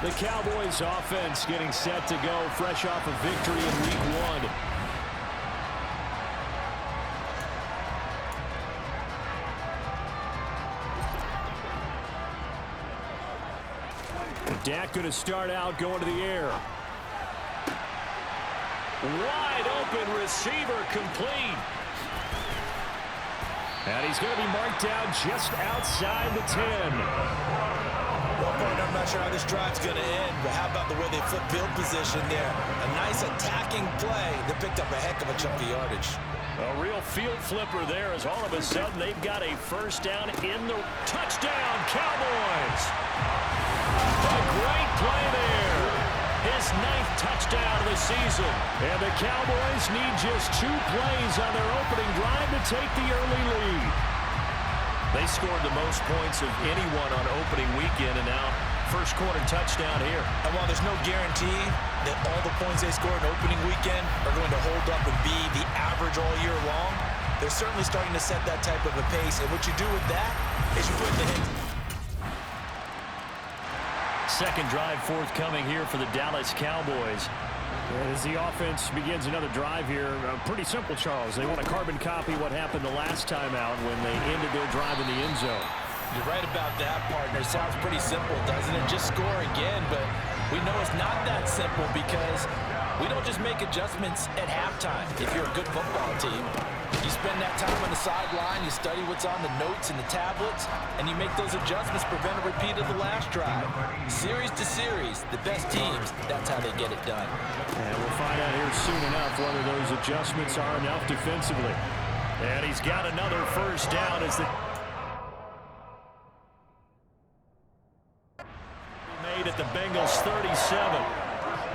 The Cowboys offense getting set to go fresh off a victory in week 1. Dak going to start out going to the air. Wide open receiver complete. And he's going to be marked down just outside the 10. Well, partner, I'm not sure how this drive's going to end, but how about the way they flip field position there? A nice attacking play. They picked up a heck of a chunk of yardage. A real field flipper there as all of a sudden they've got a first down in the touchdown, Cowboys. A great play there. His 9th touchdown of the season. And the Cowboys need just 2 plays on their opening drive to take the early lead. They scored the most points of anyone on opening weekend, and now first quarter touchdown here. And while there's no guarantee that all the points they scored in opening weekend are going to hold up and be the average all year long, they're certainly starting to set that type of a pace. And what you do with that is you put in the hit. Second drive forthcoming here for the Dallas Cowboys. As the offense begins another drive here, pretty simple, Charles. They want to carbon copy what happened the last time out when they ended their drive in the end zone. You're right about that, partner. Sounds pretty simple, doesn't it? Just score again, but we know it's not that simple because we don't just make adjustments at halftime. If you're a good football team, you spend that time on the sideline, you study what's on the notes and the tablets, and you make those adjustments, prevent a repeat of the last drive. Series to series, the best teams, that's how they get it done. And we'll find out here soon enough whether those adjustments are enough defensively. And he's got another first down as the made at the Bengals 37.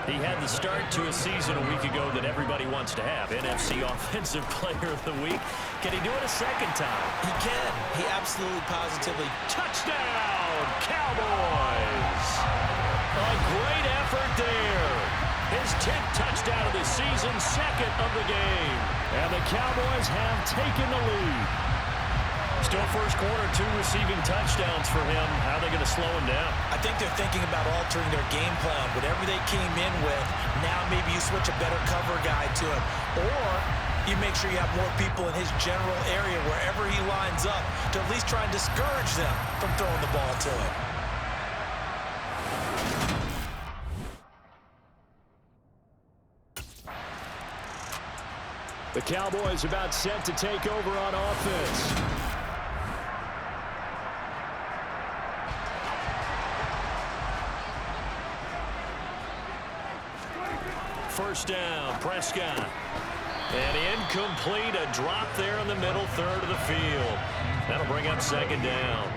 He had the start to a season a week ago that everybody wants to have. NFC Offensive Player of the Week. Can he do it a second time? He can. He absolutely, positively. Touchdown, Cowboys! A great effort there. His 10th touchdown of the season, 2nd of the game. And the Cowboys have taken the lead. Still first quarter, 2 receiving touchdowns for him. How are they going to slow him down? I think they're thinking about altering their game plan. Whatever they came in with, now maybe you switch a better cover guy to him. Or you make sure you have more people in his general area wherever he lines up to at least try and discourage them from throwing the ball to him. The Cowboys about set to take over on offense. First down, Prescott. And incomplete, a drop there in the middle third of the field. That'll bring up 2nd down.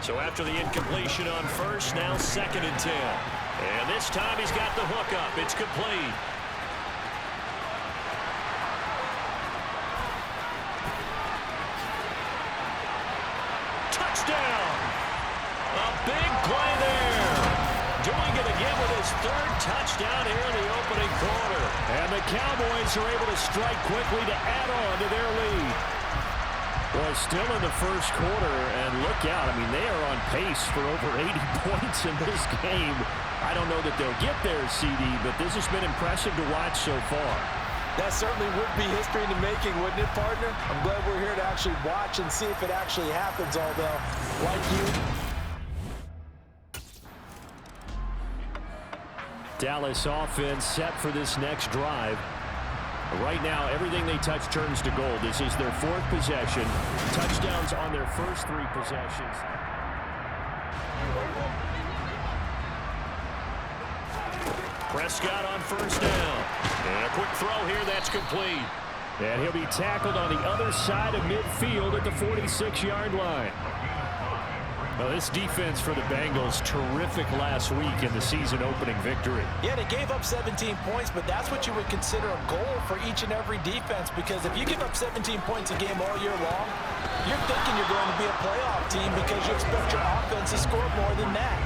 So after the incompletion on first, now 2nd and 10. And this time he's got the hook up. It's complete. Touchdown! A big play there. Doing it again with his 3rd touchdown here in the opening quarter. And the Cowboys are able to strike quickly to add on to their lead. Well, still in the first quarter, and look out. I mean, they are on pace for over 80 points in this game. I don't know that they'll get there, CD, but this has been impressive to watch so far. That certainly would be history in the making, wouldn't it, partner? I'm glad we're here to actually watch and see if it actually happens, although, like you... Dallas offense set for this next drive. Right now, everything they touch turns to gold. This is their 4th possession. Touchdowns on their first 3 possessions. Prescott on first down. And a quick throw here, that's complete. And he'll be tackled on the other side of midfield at the 46-yard line. Well, this defense for the Bengals, terrific last week in the season-opening victory. Yeah, they gave up 17 points, but that's what you would consider a goal for each and every defense, because if you give up 17 points a game all year long, you're thinking you're going to be a playoff team because you expect your offense to score more than that.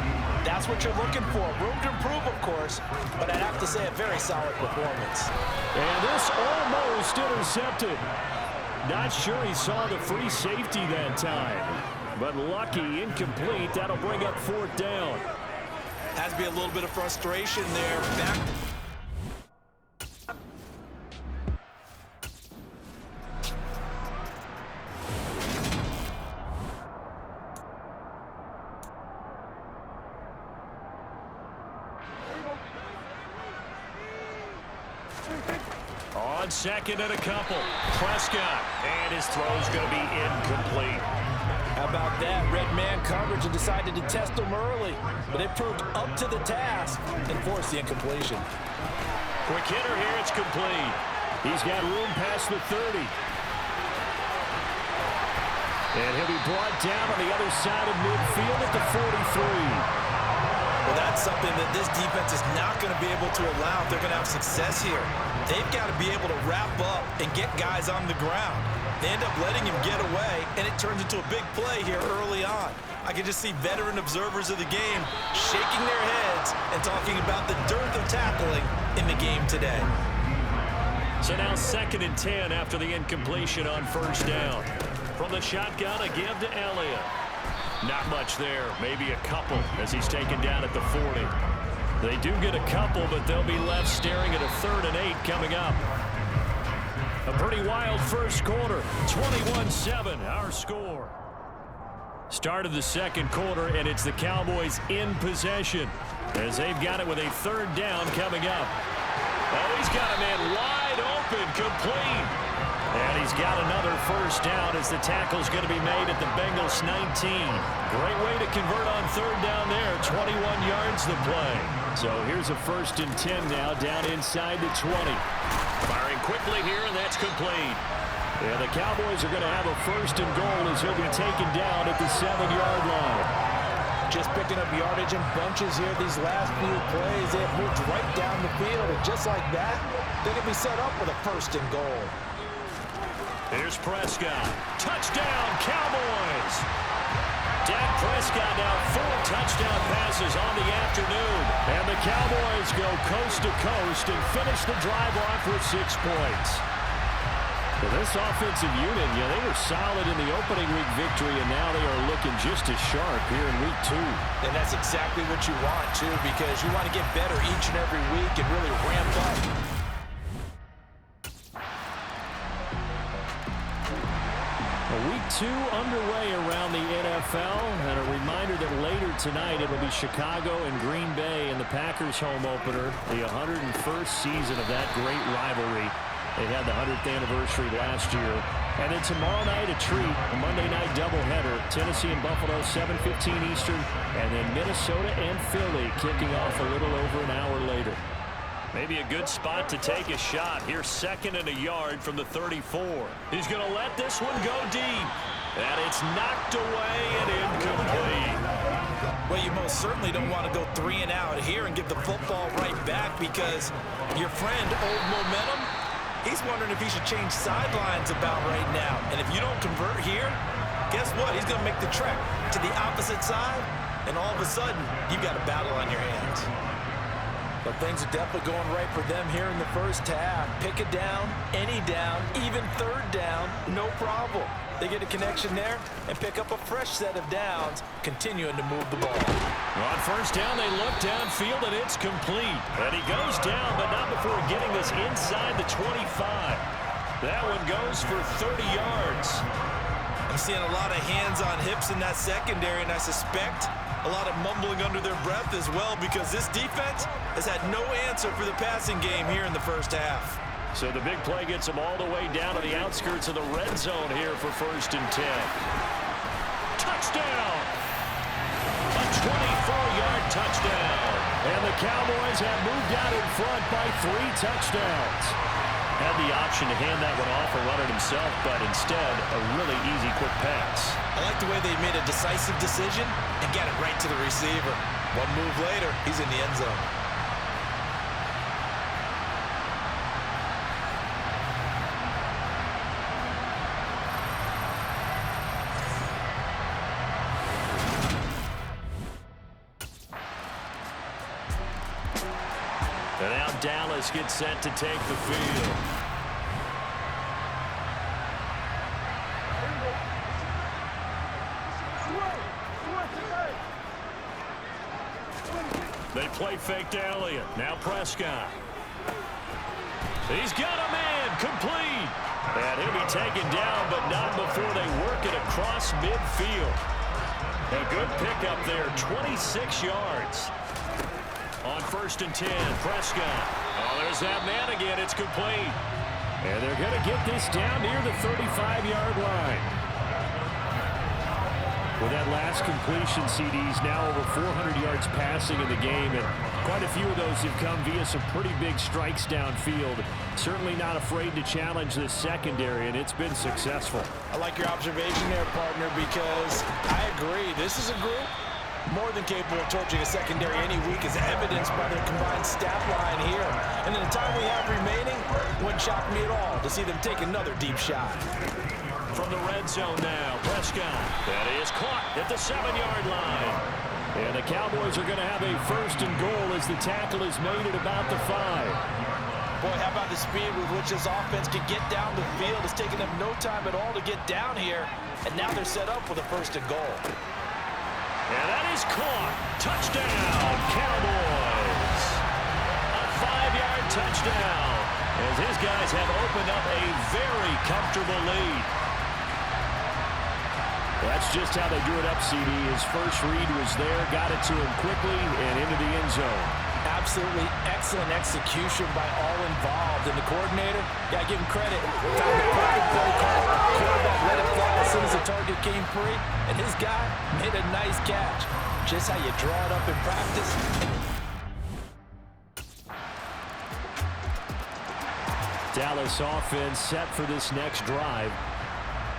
That's what you're looking for. Room to improve, of course, but I'd have to say a very solid performance. And this almost intercepted. Not sure he saw the free safety that time. But lucky, incomplete. That'll bring up 4th down. Has to be a little bit of frustration there. Back. On second and a couple, Prescott, and his throw's going to be incomplete. How about that? Red man coverage and decided to test him early, but it proved up to the task and forced the incompletion. Quick hitter here, it's complete. He's got room past the 30. And he'll be brought down on the other side of midfield at the 43. Well, that's something that this defense is not going to be able to allow if they're going to have success here. They've got to be able to wrap up and get guys on the ground. They end up letting him get away, and it turns into a big play here early on. I can just see veteran observers of the game shaking their heads and talking about the dearth of tackling in the game today. So now 2nd and 10 after the incompletion on first down. From the shotgun, a give to Elliott. Not much there, maybe a couple as he's taken down at the 40. They do get a couple, but they'll be left staring at a 3rd and 8 coming up. A pretty wild first quarter, 21-7, our score. Start of the second quarter, and it's the Cowboys in possession as they've got it with a 3rd down coming up. Oh, he's got a man wide open, complete. And he's got another first down as the tackle's going to be made at the Bengals 19. Great way to convert on 3rd down there. 21 yards the play. So here's a 1st and 10 now down inside the 20. Firing quickly here, and that's complete. Yeah, the Cowboys are going to have a 1st and goal as he'll be taken down at the 7-yard line. Just picking up yardage in bunches here these last few plays. They have moved right down the field, and just like that, they can be set up with a 1st and goal. Here's Prescott. Touchdown, Cowboys! Dak Prescott now 4 touchdown passes on the afternoon. And the Cowboys go coast to coast and finish the drive off with 6 points. Well, this offensive unit, they were solid in the opening week victory, and now they are looking just as sharp here in week 2. And that's exactly what you want, too, because you want to get better each and every week and really ramp up. Week 2 underway around the NFL, and a reminder that later tonight it'll be Chicago and Green Bay in the Packers home opener, the 101st season of that great rivalry. They had the 100th anniversary last year. And then tomorrow night a treat, a Monday night doubleheader, Tennessee and Buffalo 7:15 Eastern, and then Minnesota and Philly kicking off a little over an hour later. Maybe a good spot to take a shot. Here's 2nd and a yard from the 34. He's going to let this one go deep. And it's knocked away and incomplete. Well, you most certainly don't want to go 3 and out here and give the football right back because your friend, Old Momentum, he's wondering if he should change sidelines about right now. And if you don't convert here, guess what? He's going to make the trek to the opposite side, and all of a sudden, you've got a battle on your hands. But things are definitely going right for them here in the first half. Pick it down, any down, even 3rd down, no problem. They get a connection there and pick up a fresh set of downs, continuing to move the ball. On first down, they look downfield, and it's complete. And he goes down, but not before getting this inside the 25. That one goes for 30 yards. I'm seeing a lot of hands on hips in that secondary, and I suspect a lot of mumbling under their breath as well because this defense has had no answer for the passing game here in the first half. So the big play gets them all the way down to the outskirts of the red zone here for 1st and 10. Touchdown! A 24-yard touchdown. And the Cowboys have moved out in front by 3 touchdowns. Had the option to hand that one off or run it himself, but instead, a really easy quick pass. I like the way they made a decisive decision and got it right to the receiver. One move later, he's in the end zone. And now Dallas gets set to take the field. They play fake to Elliott. Now Prescott. He's got a man. Complete. And he'll be taken down, but not before they work it across midfield. A good pickup there, 26 yards. On 1st and 10, Prescott. Oh, there's that man again. It's complete. And they're going to get this down near the 35-yard line. With that last completion, CD's now over 400 yards passing in the game, and quite a few of those have come via some pretty big strikes downfield. Certainly not afraid to challenge this secondary, and it's been successful. I like your observation there, partner, because I agree. This is a group more than capable of torching a secondary any week, as evidenced by their combined stat line here. And in the time we have remaining, wouldn't shock me at all to see them take another deep shot. From the red zone now, Prescott. That is caught at the 7-yard line. And the Cowboys are going to have a 1st and goal as the tackle is made at about the 5. Boy, how about the speed with which this offense can get down the field? It's taken them no time at all to get down here. And now they're set up with a 1st and goal. And that is caught. Touchdown, Cowboys. A 5-yard touchdown as his guys have opened up a very comfortable lead. That's just how they drew it up, CD. His first read was there, got it to him quickly, and into the end zone. Absolutely excellent execution by all involved. And the coordinator, gotta give him credit. Found the perfect play call. Quarterback let it fly as soon as the target came free. And his guy made a nice catch. Just how you draw it up in practice. Dallas offense set for this next drive.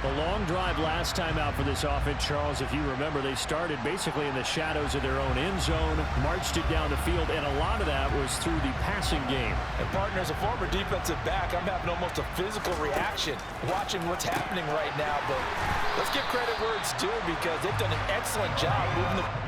The long drive last time out for this offense, Charles, if you remember, they started basically in the shadows of their own end zone, marched it down the field, and a lot of that was through the passing game. And partner, as a former defensive back, I'm having almost a physical reaction watching what's happening right now. But let's give credit where it's due, because they've done an excellent job moving the...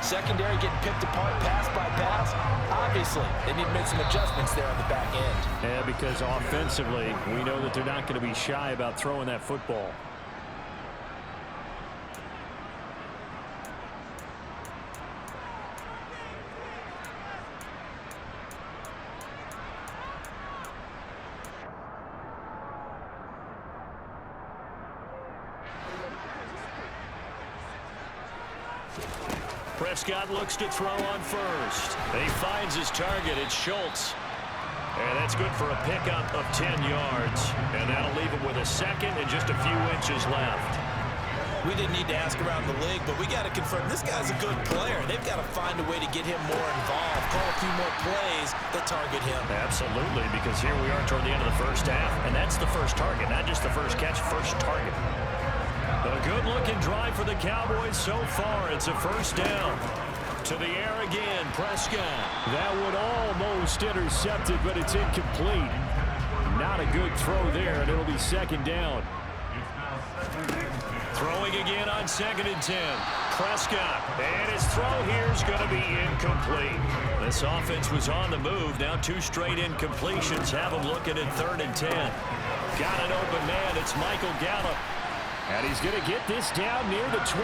Secondary getting picked apart pass by pass. Obviously, they need to make some adjustments there on the back end. Yeah, because offensively, we know that they're not going to be shy about throwing that football. Prescott looks to throw on 1st. He finds his target. It's Schultz. And that's good for a pickup of 10 yards. And that'll leave him with a 2nd and just a few inches left. We didn't need to ask around the league, but we got to confirm this guy's a good player. They've got to find a way to get him more involved, call a few more plays that target him. Absolutely, because here we are toward the end of the first half, and that's the first target, not just the first catch, first target. A good-looking drive for the Cowboys so far. It's a 1st down. To the air again, Prescott. That would almost intercept it, but it's incomplete. Not a good throw there, and it'll be 2nd down. Throwing again on 2nd and 10. Prescott, and his throw here is going to be incomplete. This offense was on the move. Now 2 straight incompletions have them looking at 3rd and 10. Got an open man. It's Michael Gallup. And he's going to get this down near the 25.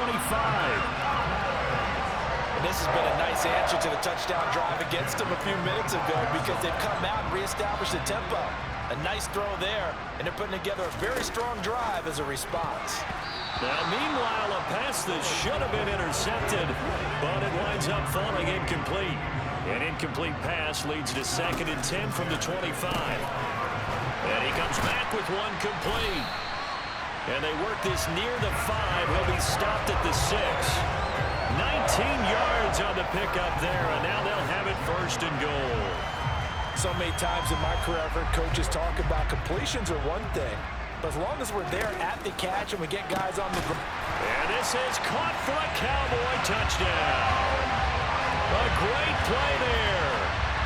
And this has been a nice answer to the touchdown drive against them a few minutes ago, because they've come out and reestablished the tempo. A nice throw there, and they're putting together a very strong drive as a response. Now, meanwhile, a pass that should have been intercepted, but it winds up falling incomplete. An incomplete pass leads to 2nd and 10 from the 25. And he comes back with one complete. And they work this near the 5. He'll be stopped at the 6. 19 yards on the pickup there, and now they'll have it 1st and goal. So many times in my career, I've heard coaches talk about completions are one thing, but as long as we're there at the catch and we get guys on the ground. And this is caught for a Cowboy touchdown. A great play there.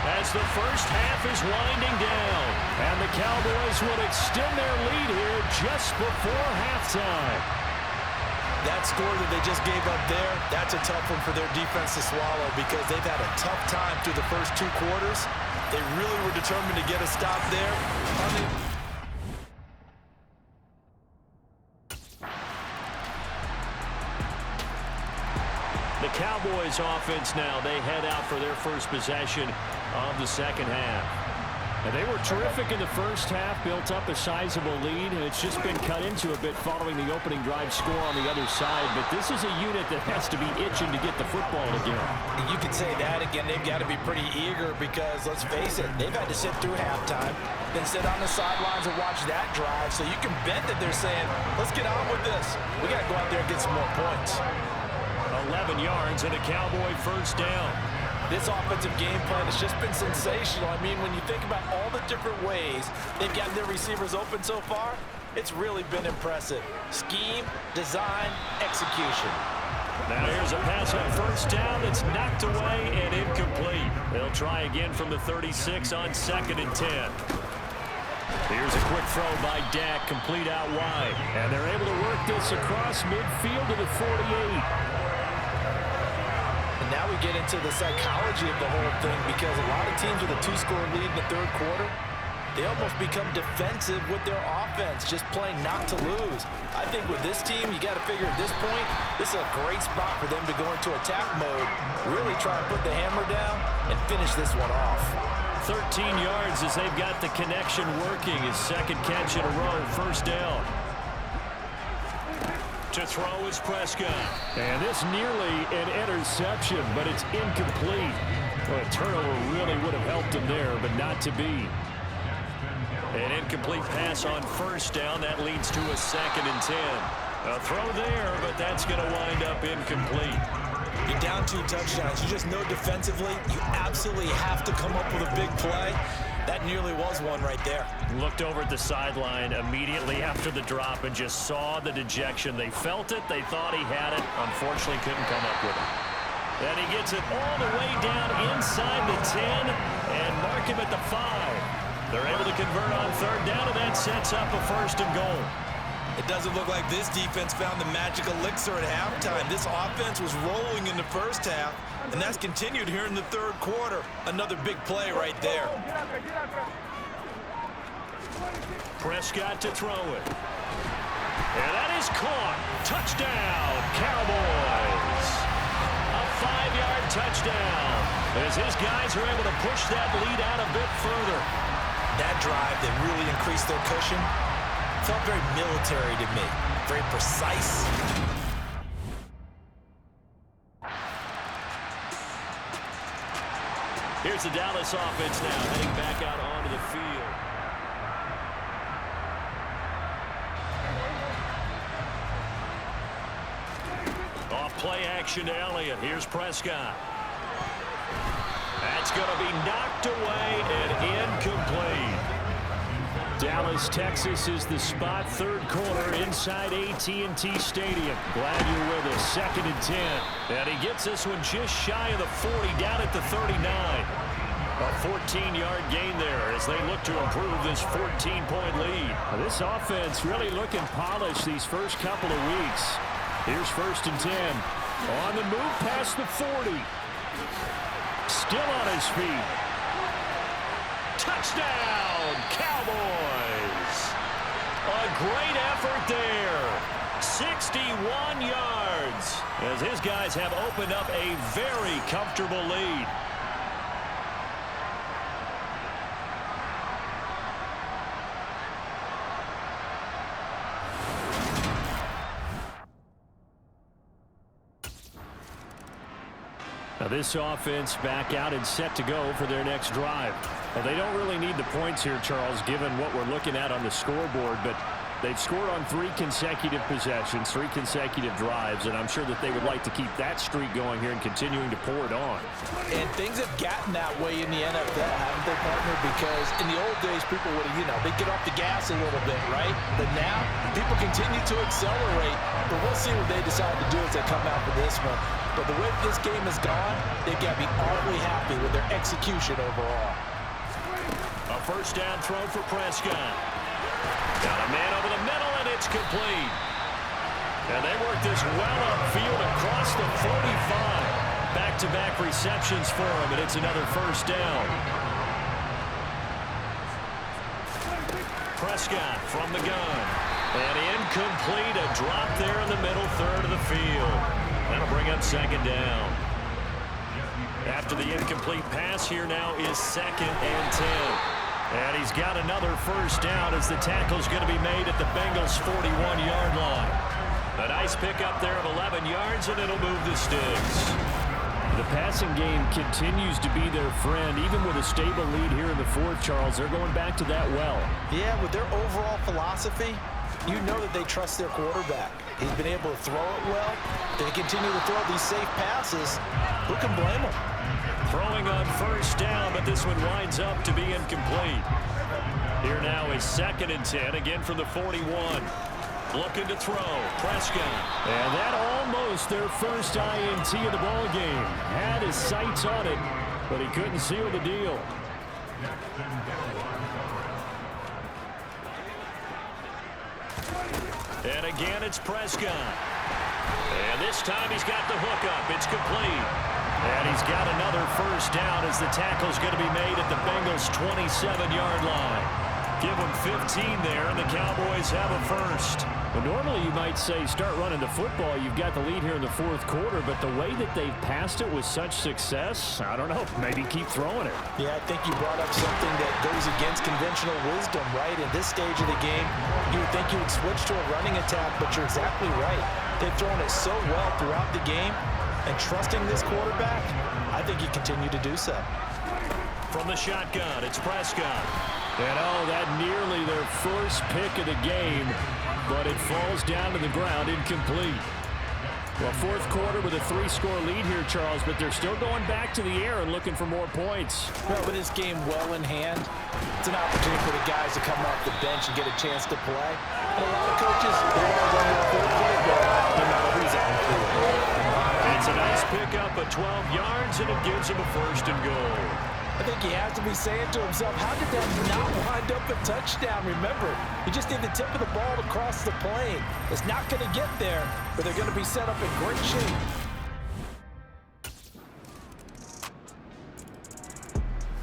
as the first half is winding down. And the Cowboys will extend their lead here just before halftime. That score that they just gave up there, that's a tough one for their defense to swallow because they've had a tough time through the first 2 quarters. They really were determined to get a stop there. The Cowboys offense now, they head out for their first possession of the second half. And they were terrific in the first half, built up a sizable lead, and it's just been cut into a bit following the opening drive score on the other side. But this is a unit that has to be itching to get the football again. You could say that again. They've got to be pretty eager because, let's face it, they've had to sit through halftime, then sit on the sidelines and watch that drive. So you can bet that they're saying, let's get on with this. We got to go out there and get some more points. 11 yards and a Cowboy first down. This offensive game plan has just been sensational. I mean, when you think about all the different ways they've gotten their receivers open so far, it's really been impressive. Scheme, design, execution. Now here's a pass on first down that's knocked away and incomplete. They'll try again from the 36 on 2nd and 10. Here's a quick throw by Dak, complete out wide. And they're able to work this across midfield to the 48. Now we get into the psychology of the whole thing because a lot of teams with a 2-score lead in the 3rd quarter, they almost become defensive with their offense, just playing not to lose. I think with this team, you got to figure at this point, this is a great spot for them to go into attack mode, really try and put the hammer down and finish this one off. 13 yards as they've got the connection working. His 2nd catch in a row, first down. To throw is Prescott. And this nearly an interception, but it's incomplete. Well, a turnover really would have helped him there, but not to be. An incomplete pass on first down. That leads to a 2nd and 10. A throw there, but that's going to wind up incomplete. You're down 2 touchdowns. You just know defensively you absolutely have to come up with a big play. That nearly was one right there. Looked over at the sideline immediately after the drop and just saw the dejection. They felt it. They thought he had it. Unfortunately, couldn't come up with it. And he gets it all the way down inside the 10 and mark him at the 5. They're able to convert on 3rd down, and that sets up a 1st and goal. It doesn't look like this defense found the magic elixir at halftime. This offense was rolling in the first half, and that's continued here in the 3rd quarter. Another big play right there. Prescott to throw it. And that is caught. Touchdown, Cowboys. A 5-yard touchdown as his guys are able to push that lead out a bit further. That drive that really increased their cushion felt very military to me, very precise. Here's the Dallas offense now, heading back out onto the field. Off play action to Elliott. Here's Prescott. That's going to be knocked away and incomplete. Dallas, Texas is the spot, 3rd quarter inside AT&T Stadium. Glad you're with us. 2nd and 10. And he gets this one just shy of the 40, down at the 39. A 14-yard gain there as they look to improve this 14-point lead. Now, this offense really looking polished these first couple of weeks. Here's 1st and 10. On the move past the 40. Still on his feet. Touchdown, Cowboys. A great effort there. 61 yards as his guys have opened up a very comfortable lead. Now this offense back out and set to go for their next drive. Well, they don't really need the points here, Charles, given what we're looking at on the scoreboard, but They've scored on 3 consecutive possessions, 3 consecutive drives, and I'm sure that they would like to keep that streak going here and continuing to pour it on. And things have gotten that way in the NFL, haven't they, partner? Because in the old days, people would, they'd get off the gas a little bit, right? But now, people continue to accelerate. But we'll see what they decide to do as they come out for this one. But the way this game has gone, they've got to be awfully happy with their execution overall. A first down throw for Prescott. Got a man over the middle, and it's complete. And they work this well upfield across the 45. Back-to-back receptions for him, and it's another first down. Prescott from the gun. And incomplete, a drop there in the middle third of the field. That'll bring up second down. After the incomplete pass, here now is 2nd and 10. And he's got another first down as the tackle's going to be made at the Bengals' 41-yard line. A nice pickup there of 11 yards, and it'll move the sticks. The passing game continues to be their friend. Even with a stable lead here in the fourth, Charles, they're going back to that well. Yeah, with their overall philosophy, you know that they trust their quarterback. He's been able to throw it well. They continue to throw these safe passes. Who can blame them? Throwing on first down, but this one winds up to be incomplete. Here now is 2nd and 10, again from the 41. Looking to throw, Prescott. And that almost their first INT of the ball game. Had his sights on it, but he couldn't seal the deal. And again, it's Prescott. And this time he's got the hook up. It's complete. And he's got another first down as the tackle's going to be made at the Bengals' 27-yard line. Give them 15 there, and the Cowboys have a first. But normally you might say start running the football. You've got the lead here in the fourth quarter, but the way that they've passed it with such success, I don't know, maybe keep throwing it. Yeah, I think you brought up something that goes against conventional wisdom, right? In this stage of the game, you would think you would switch to a running attack, but you're exactly right. They've thrown it so well throughout the game, and trusting this quarterback, I think you continue to do so. From the shotgun, it's Prescott. And that nearly their first pick of the game, but it falls down to the ground, incomplete. Well, fourth quarter with a 3-score lead here, Charles, but they're still going back to the air and looking for more points. Well, with this game well in hand, it's an opportunity for the guys to come off the bench and get a chance to play. And a lot of coaches, they want to run their full playbook, no matter who's on the field. It's a nice pickup of 12 yards, and it gives him a first and goal. I think he has to be saying to himself, how did that not wind up a touchdown? Remember, he just did the tip of the ball to cross the plane. It's not going to get there, but they're going to be set up in great shape.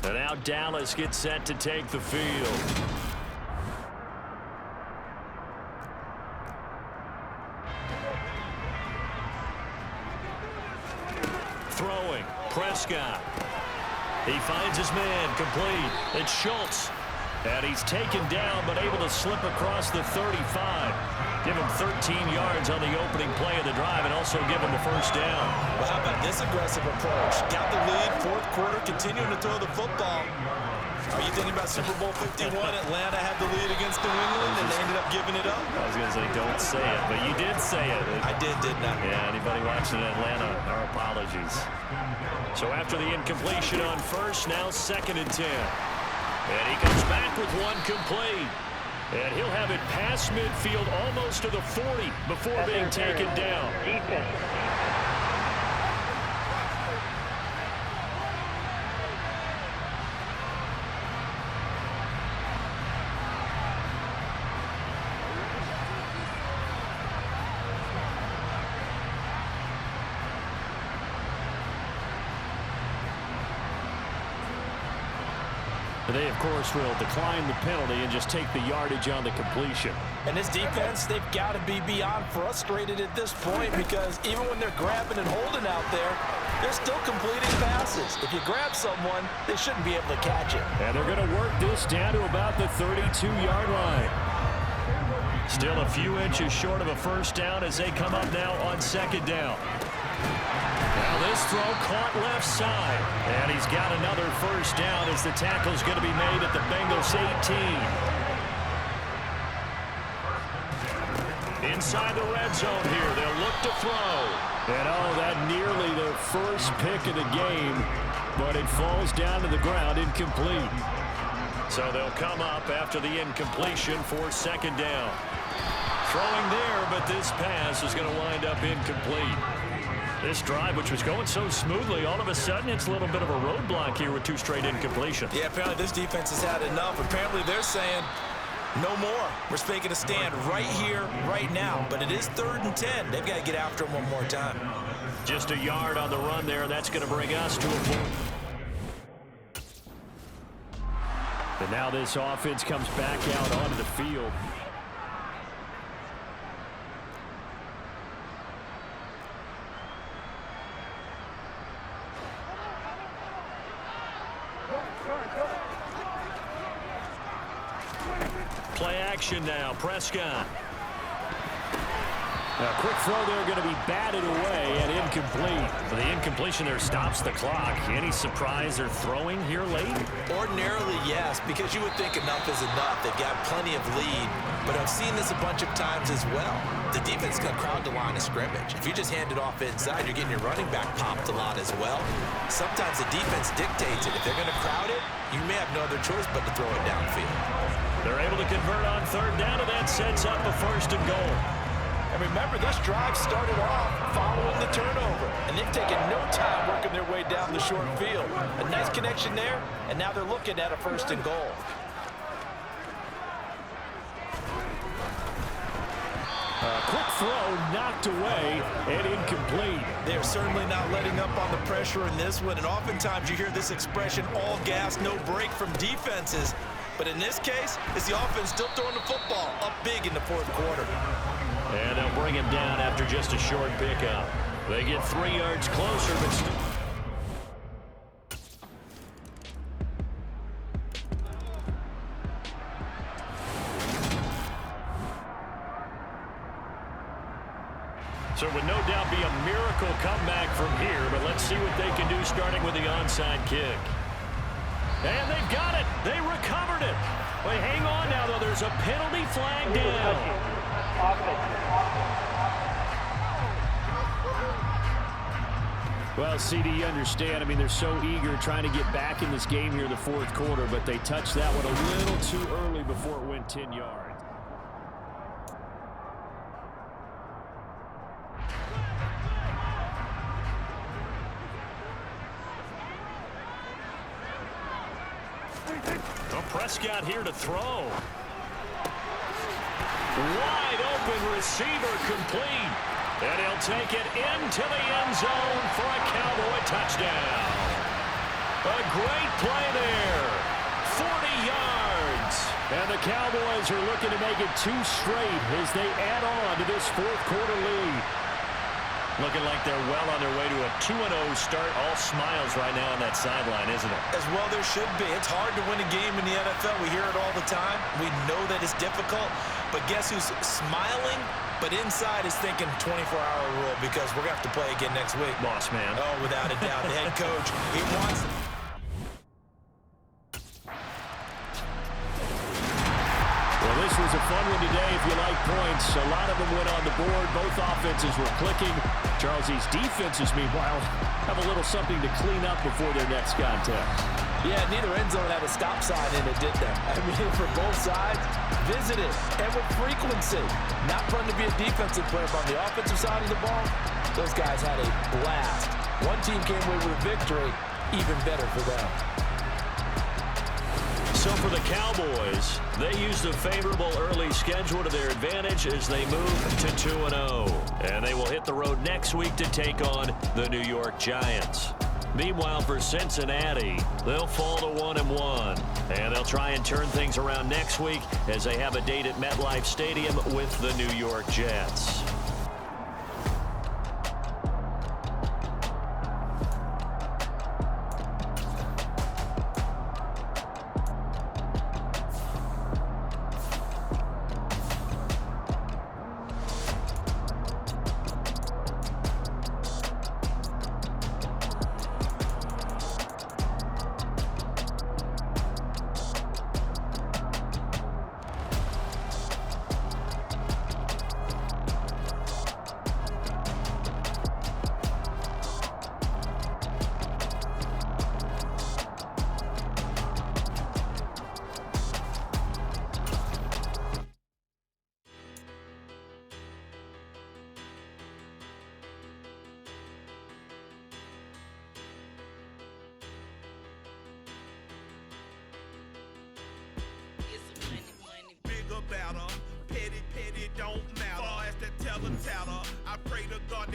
And now Dallas gets set to take the field. Throwing, Prescott. He finds his man, complete. It's Schultz. And he's taken down, but able to slip across the 35. Give him 13 yards on the opening play of the drive and also give him the first down. Well, how about this aggressive approach? Got the lead, fourth quarter, continuing to throw the football. Are you thinking about Super Bowl 51? Atlanta had the lead against New England, and they ended up giving it up? I was going to say, don't say it, but you did say it. I didn't I? Yeah, anybody watching in Atlanta, our apologies. So after the incompletion on first, now 2nd and 10. And he comes back with one complete. And he'll have it past midfield almost to the 40 before being taken down. They, of course, will decline the penalty and just take the yardage on the completion. And this defense, they've got to be beyond frustrated at this point because even when they're grabbing and holding out there, they're still completing passes. If you grab someone, they shouldn't be able to catch it. And they're going to work this down to about the 32-yard line. Still a few inches short of a first down as they come up now on 2nd down. Now this throw caught left side. And he's got another first down as the tackle's going to be made at the Bengals' 18. inside the red zone here. They'll look to throw. And that nearly their first pick of the game, but it falls down to the ground incomplete. So they'll come up after the incompletion for second down. Throwing there, but this pass is going to wind up incomplete. This drive, which was going so smoothly, all of a sudden it's a little bit of a roadblock here with 2 straight incompletions. Yeah, apparently this defense has had enough. Apparently they're saying, no more. We're making a stand right here, right now. But it is 3rd and 10. They've got to get after him one more time. Just a yard on the run there. That's going to bring us to a point. And now this offense comes back out onto the field. Play action now. Prescott. A quick throw there going to be batted away and incomplete. The incompletion there stops the clock. Any surprise they're throwing here late? Ordinarily, yes, because you would think enough is enough. They've got plenty of lead, but I've seen this a bunch of times as well. The defense is going to crowd the line of scrimmage. If you just hand it off inside, you're getting your running back popped a lot as well. Sometimes the defense dictates it. If they're going to crowd it, you may have no other choice but to throw it downfield. They're able to convert on 3rd down, and that sets up a 1st and goal. And remember, this drive started off following the turnover, and they've taken no time working their way down the short field. A nice connection there, and now they're looking at a 1st and goal. A quick throw knocked away and incomplete. They're certainly not letting up on the pressure in this one, and oftentimes you hear this expression, all gas, no break from defenses. But in this case, it's the offense still throwing the football up big in the 4th quarter. And they'll bring him down after just a short pickup. They get 3 yards closer, but still. So it would no doubt be a miracle comeback from here, but let's see what they can do starting with the onside kick. And they've got it. They recovered it. Wait, hang on now, though. There's a penalty flag down. Well, CD, you understand. I mean, they're so eager trying to get back in this game here in the 4th quarter, but they touched that one a little too early before it went 10 yards. Prescott here to throw. Wide open receiver complete. And he'll take it into the end zone for a Cowboy touchdown. A great play there. 40 yards. And the Cowboys are looking to make it 2 straight as they add on to this 4th quarter lead. Looking like they're well on their way to a 2-0 start. All smiles right now on that sideline, isn't it? As well there should be. It's hard to win a game in the NFL. We hear it all the time. We know that it's difficult. But guess who's smiling? But inside is thinking 24-hour rule because we're going to have to play again next week. Boss man. Oh, without a doubt. The head coach, he wants... Well, this was a fun one today if you like points. A lot of them went on the board. Both offenses were clicking. Charles's defenses, meanwhile, have a little something to clean up before their next contest. Yeah, neither end zone had a stop sign in it, did they? I mean, for both sides, visited and with frequency. Not fun to be a defensive player, but on the offensive side of the ball, those guys had a blast. One team came away with a victory, even better for them. So for the Cowboys, they used a favorable early schedule to their advantage as they move to 2-0. And they will hit the road next week to take on the New York Giants. Meanwhile, for Cincinnati, they'll fall to 1-1. And they'll try and turn things around next week as they have a date at MetLife Stadium with the New York Jets.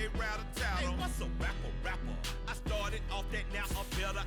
they rattle tattle. Hey, what's a rapper? I started off that, now I'm better.